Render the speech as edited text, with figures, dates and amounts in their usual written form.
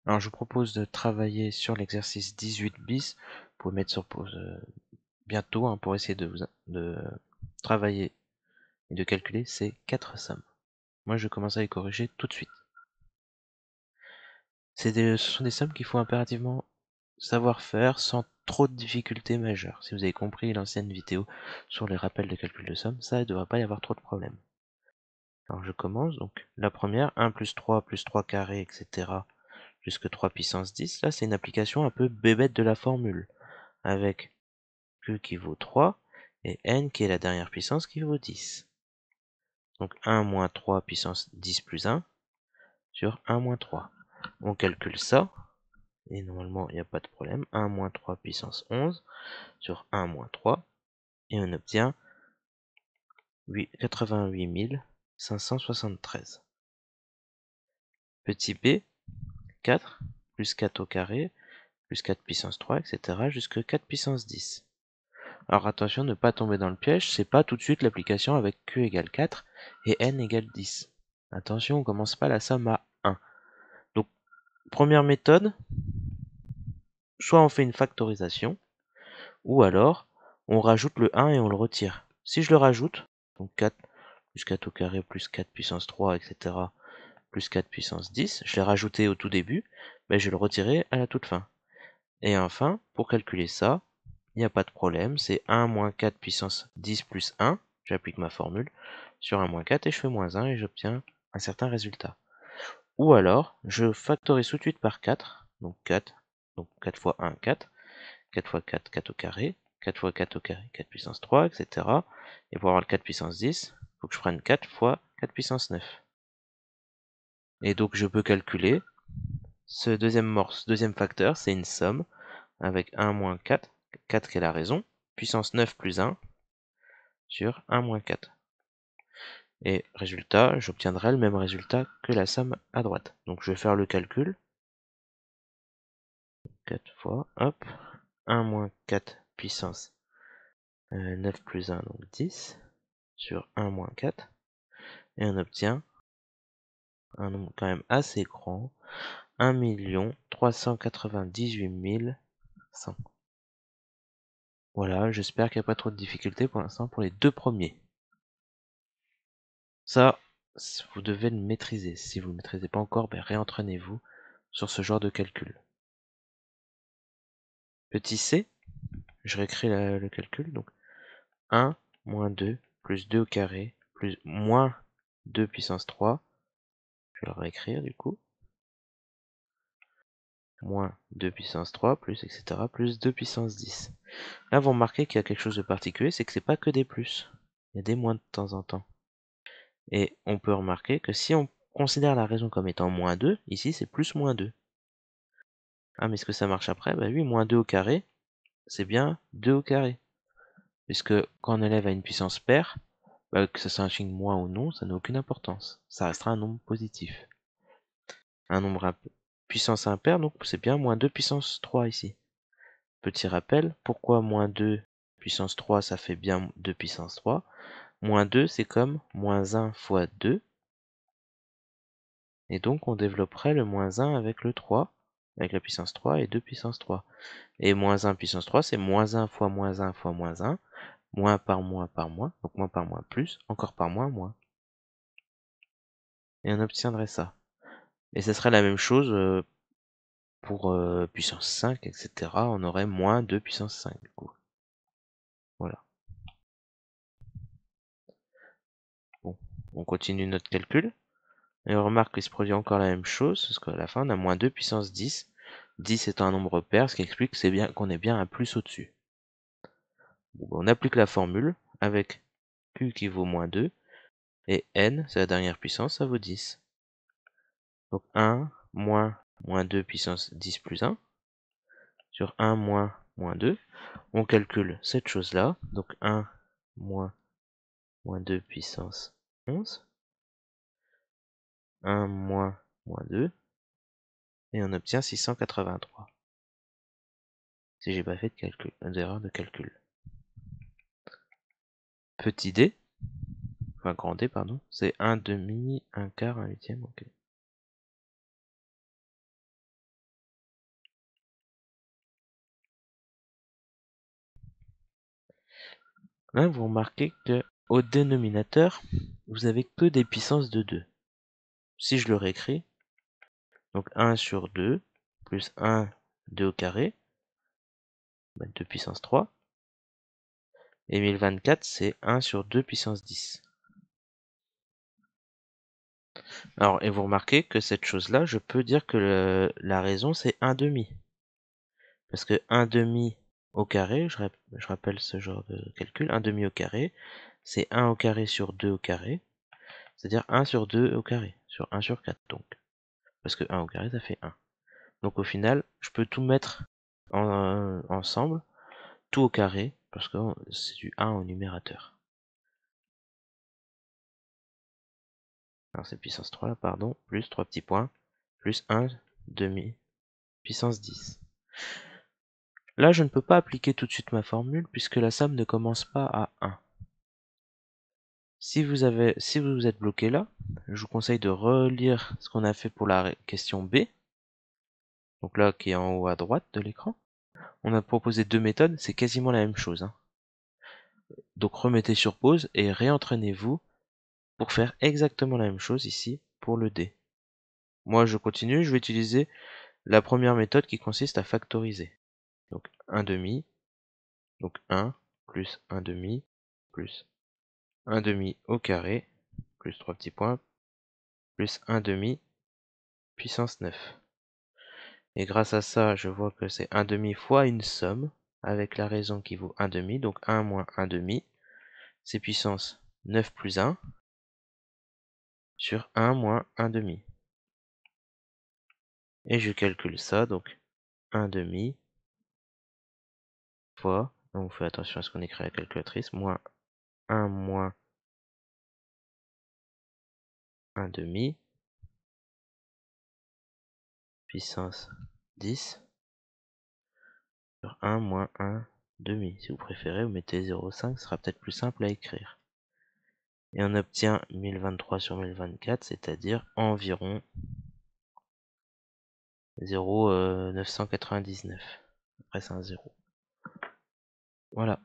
Alors je vous propose de travailler sur l'exercice 18 bis. Vous pouvez mettre sur pause bientôt hein, pour essayer de travailler et de calculer ces 4 sommes. Moi je commence à les corriger tout de suite. Ce sont des sommes qu'il faut impérativement savoir faire sans trop de difficultés majeures. Si vous avez compris l'ancienne vidéo sur les rappels de calcul de somme, ça ne devrait pas y avoir trop de problèmes. Alors je commence, donc la première, 1 plus 3 carré, etc. jusque 3 puissance 10. Là c'est une application un peu bébête de la formule, avec Q qui vaut 3 et N qui est la dernière puissance qui vaut 10. Donc 1 moins 3 puissance 10 plus 1 sur 1 moins 3. On calcule ça, et normalement il n'y a pas de problème. 1 moins 3 puissance 11 sur 1 moins 3, et on obtient 88 573. Petit b, 4 plus 4 au carré, plus 4 puissance 3, etc. jusque 4 puissance 10. Alors attention, ne pas tomber dans le piège, c'est pas tout de suite l'application avec Q égale 4 et N égale 10. Attention, on commence pas la somme à 1. Donc, première méthode, soit on fait une factorisation, ou alors on rajoute le 1 et on le retire. Si je le rajoute, donc 4 plus 4 au carré plus 4 puissance 3, etc., plus 4 puissance 10, je l'ai rajouté au tout début, mais je vais le retirer à la toute fin. Et enfin, pour calculer ça, il n'y a pas de problème, c'est 1 moins 4 puissance 10 plus 1, j'applique ma formule, sur 1 moins 4 et je fais moins 1 et j'obtiens un certain résultat. Ou alors, je factorise tout de suite par 4, donc 4, donc 4 fois 1, 4, 4 fois 4, 4 au carré, 4 fois 4 au carré, 4 puissance 3, etc. Et pour avoir le 4 puissance 10, il faut que je prenne 4 fois 4 puissance 9. Et donc je peux calculer ce deuxième facteur, c'est une somme, avec 1 moins 4, 4 qui est la raison, puissance 9 plus 1, sur 1 moins 4. Et résultat, j'obtiendrai le même résultat que la somme à droite. Donc je vais faire le calcul. 4 fois, hop, 1 moins 4 puissance 9 plus 1, donc 10, sur 1 moins 4. Et on obtient un nombre quand même assez grand, 1 398 100. Voilà, j'espère qu'il n'y a pas trop de difficultés pour l'instant pour les deux premiers. Ça, vous devez le maîtriser. Si vous ne le maîtrisez pas encore, ben réentraînez-vous sur ce genre de calcul. Petit c, je réécris le calcul. Donc 1 moins 2 plus 2 au carré plus moins 2 puissance 3. Je vais le réécrire du coup. Moins 2 puissance 3 plus etc. plus 2 puissance 10. Là, vous remarquez qu'il y a quelque chose de particulier, c'est que c'est pas que des plus. Il y a des moins de temps en temps. Et on peut remarquer que si on considère la raison comme étant moins 2, ici c'est plus moins 2. Ah, mais est-ce que ça marche après? Bah oui, moins 2 au carré, c'est bien 2 au carré. Puisque quand on élève à une puissance paire, bah, que ce soit un signe moins ou non, ça n'a aucune importance. Ça restera un nombre positif. Un nombre puissance impaire, donc c'est bien moins 2 puissance 3 ici. Petit rappel, pourquoi moins 2 puissance 3, ça fait bien 2 puissance 3? Moins 2, c'est comme moins 1 fois 2. Et donc, on développerait le moins 1 avec le 3, avec la puissance 3 et 2 puissance 3. Et moins 1 puissance 3, c'est moins 1 fois moins 1 fois moins 1, moins par moins, donc moins par moins plus, encore par moins, moins. Et on obtiendrait ça. Et ce serait la même chose pour puissance 5, etc. On aurait moins 2 puissance 5, du coup. Voilà. Bon, on continue notre calcul. Et on remarque qu'il se produit encore la même chose, parce qu'à la fin, on a moins 2 puissance 10. 10 étant un nombre pair, ce qui explique qu'on est bien un plus au-dessus. Bon, on applique la formule avec Q qui vaut moins 2, et N, c'est la dernière puissance, ça vaut 10. Donc 1 moins moins 2 puissance 10 plus 1, sur 1 moins moins 2. On calcule cette chose-là, donc 1 moins moins 2 puissance 11, 1 moins moins 2, et on obtient 683. Si j'ai pas fait d'erreur de calcul. Petit d, enfin grand D, pardon, c'est 1 demi, 1 quart, 1 huitième, ok. Là, vous remarquez que au dénominateur, vous avez que des puissances de 2. Si je le réécris, donc 1 sur 2, plus 1, 2 au carré, 2 puissance 3. Et 1024, c'est 1 sur 2 puissance 10. Alors, et vous remarquez que cette chose-là, je peux dire que la raison, c'est 1 demi. Parce que 1 demi au carré, je rappelle ce genre de calcul, 1 demi au carré, c'est 1 au carré sur 2 au carré, c'est-à-dire 1 sur 2 au carré, sur 1 sur 4 donc. Parce que 1 au carré, ça fait 1. Donc au final, je peux tout mettre ensemble, tout au carré, parce que c'est du 1 au numérateur. Alors c'est puissance 3 là, pardon, plus 3 petits points, plus 1 demi, puissance 10. Là, je ne peux pas appliquer tout de suite ma formule, puisque la somme ne commence pas à 1. Si vous êtes bloqué là, je vous conseille de relire ce qu'on a fait pour la question B, donc là qui est en haut à droite de l'écran. On a proposé deux méthodes, c'est quasiment la même chose, hein. Donc remettez sur pause et réentraînez-vous pour faire exactement la même chose ici pour le D. Moi je continue, je vais utiliser la première méthode qui consiste à factoriser. Donc 1 demi, donc 1 plus 1 demi plus 1 demi au carré, plus 3 petits points, plus 1 demi puissance 9. Et grâce à ça, je vois que c'est 1 demi fois une somme, avec la raison qui vaut 1 demi, donc 1 moins 1 demi, c'est puissance 9 plus 1, sur 1 moins 1 demi. Et je calcule ça, donc 1 demi fois, donc on fait attention à ce qu'on écrit à la calculatrice, moins 1 moins 1 demi, puissance 10, sur 1 moins 1 demi. Si vous préférez, vous mettez 0,5, ce sera peut-être plus simple à écrire. Et on obtient 1023 sur 1024, c'est-à-dire environ 0,999. Après c'est un 0. Voilà.